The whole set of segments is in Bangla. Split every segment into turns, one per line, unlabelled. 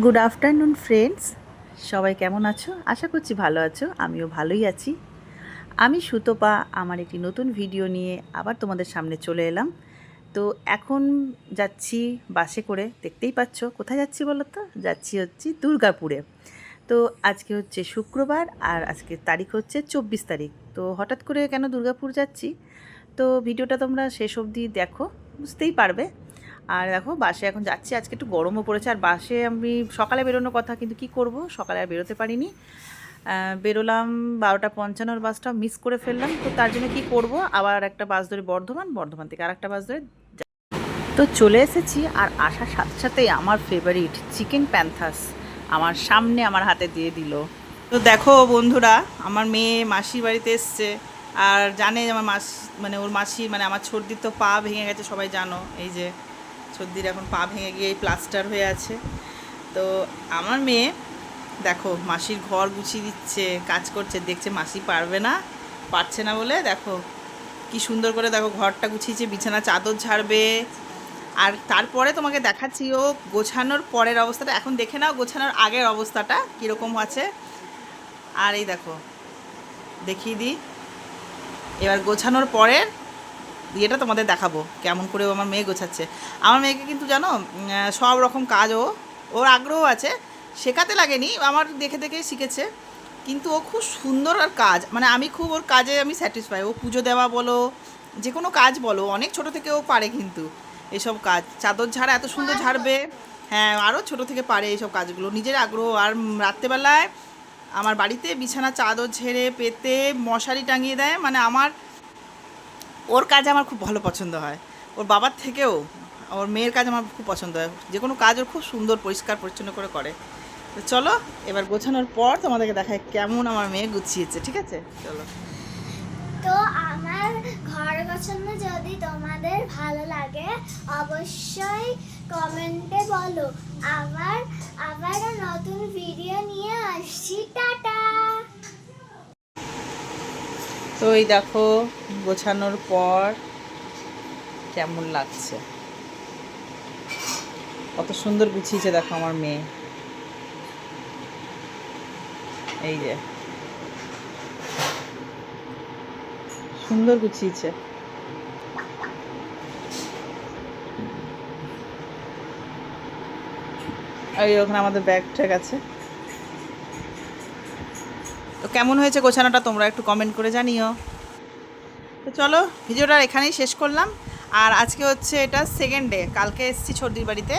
গুড আফটারনুন ফ্রেন্ডস, সবাই কেমন আছো? আশা করছি ভালো আছো। আমিও ভালোই আছি। আমি সুতপা আমার একটি নতুন ভিডিও নিয়ে আবার তোমাদের সামনে চলে এলাম। তো এখন যাচ্ছি বাসে করে, দেখতেই পাচ্ছ কোথায় যাচ্ছি বলো তো? যাচ্ছি হচ্ছে দুর্গাপুরে। তো আজকে হচ্ছে শুক্রবার আর আজকে তারিখ হচ্ছে 24 তারিখ। তো হঠাৎ করে কেন দুর্গাপুর যাচ্ছি, তো ভিডিওটা তোমরা শেষ অবধি দেখো, বুঝতেই পারবে। আর দেখো বাসে এখন যাচ্ছি, আজকে একটু গরমও পড়েছে। আর বাসে আমি সকালে বেরোনোর কথা, কিন্তু কি করব, সকালে আর বেরোতে পারিনি। বেরোলাম 12:55 বাসটা মিস করে ফেললাম। তো তার জন্য কি করব, আবার একটা বাস ধরে বর্ধমান থেকে আর একটা বাস ধরে তো চলে এসেছি। আর আসার সাথে সাথেই আমার ফেভারিট চিকেন প্যান্থাস আমার সামনে আমার হাতে দিয়ে দিল। তো দেখো বন্ধুরা, আমার মেয়ে মাসির বাড়িতে এসছে। আর জানে আমার মানে ওর মাসি মানে আমার ছর্দির তো পা ভেঙে গেছে, সবাই জানো। এই যে ছর্দির এখন পা ভেঙে গিয়ে প্লাস্টার হয়ে আছে। তো আমার মেয়ে দেখো মাসির ঘর গুছিয়ে দিচ্ছে, কাজ করছে, দেখছে মাসি পারছে না বলে দেখো কি সুন্দর করে দেখো ঘরটা গুছিয়েছে, বিছানা চাদর ঝাড়বে। আর তারপরে তোমাকে দেখাচ্ছি ও গোছানোর পরের অবস্থাটা। এখন দেখে নাও গোছানোর আগের অবস্থাটা কীরকম আছে। আর এই দেখো দেখিয়ে দিই, এবার গোছানোর পরের ইয়েটা তোমাদের দেখাবো কেমন করে আমার মেয়ে গোছাচ্ছে। আমার মেয়েকে কিন্তু জানো সব রকম কাজ ওর আগ্রহ আছে, শেখাতে লাগেনি, আমার দেখে দেখে শিখেছে। কিন্তু ও খুব সুন্দর আর কাজ, মানে আমি খুব ওর কাজে আমি স্যাটিসফাই। ও পুজো দেওয়া বলো, যে কোনো কাজ বলো, অনেক ছোট থেকে ও পারে কিন্তু এসব কাজ। চাদর ঝাড়া এত সুন্দর ঝাড়বে, হ্যাঁ আরও ছোট থেকে পারে এইসব কাজগুলো, নিজের আগ্রহ। আর রাত্রেবেলায় আমার বাড়িতে বিছানা চাদর ঝেড়ে পেতে মশারি টাঙিয়ে দেয়। মানে ওর কাজ আমার খুব ভালো পছন্দ হয়, ওর বাবার থেকেও ওর মেয়ের কাজ আমার খুব পছন্দ হয়। যে কোনো কাজ ওর খুব সুন্দর পরিষ্কার পরিচ্ছন্ন করে করে। তো চলো এবার গোছানোর পর তোমাদেরকে দেখায় কেমন আমার মেয়ে গুছিয়েছে, ঠিক আছে? চলো।
তো আমার ঘর গোছানো যদি তোমাদের ভালো লাগে অবশ্যই কমেন্টে বলো। আবার নতুন ভিডিও নিয়ে আসছি। টাটা।
তো এই দেখো গোছানোর পর কেমন লাগছে, কত সুন্দর গুছিয়েছে দেখো আমার মেয়ে। এই যে সুন্দর গুছিয়েছে। আর ওখানে আমাদের ব্যাগ ট্যাগ আছে। তো কেমন হয়েছে গোছানোটা তোমরা একটু কমেন্ট করে জানিও। তো চলো ভিডিওটা এখানেই শেষ করলাম। আর আজকে হচ্ছে এটা সেকেন্ড ডে, কালকে এসেছি ছর্দির বাড়িতে,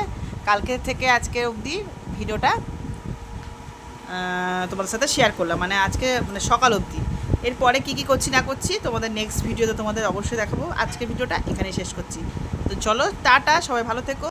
কালকে থেকে আজকে অবধি ভিডিওটা তোমাদের সাথে শেয়ার করলাম, মানে আজকে মানে সকাল অবধি। এরপরে কী কী করছি না করছি তোমাদের নেক্সট ভিডিওতে তোমাদের অবশ্যই দেখাবো। আজকে ভিডিওটা এখানেই শেষ করছি। তো চলো টাটা, সবাই ভালো থেকো।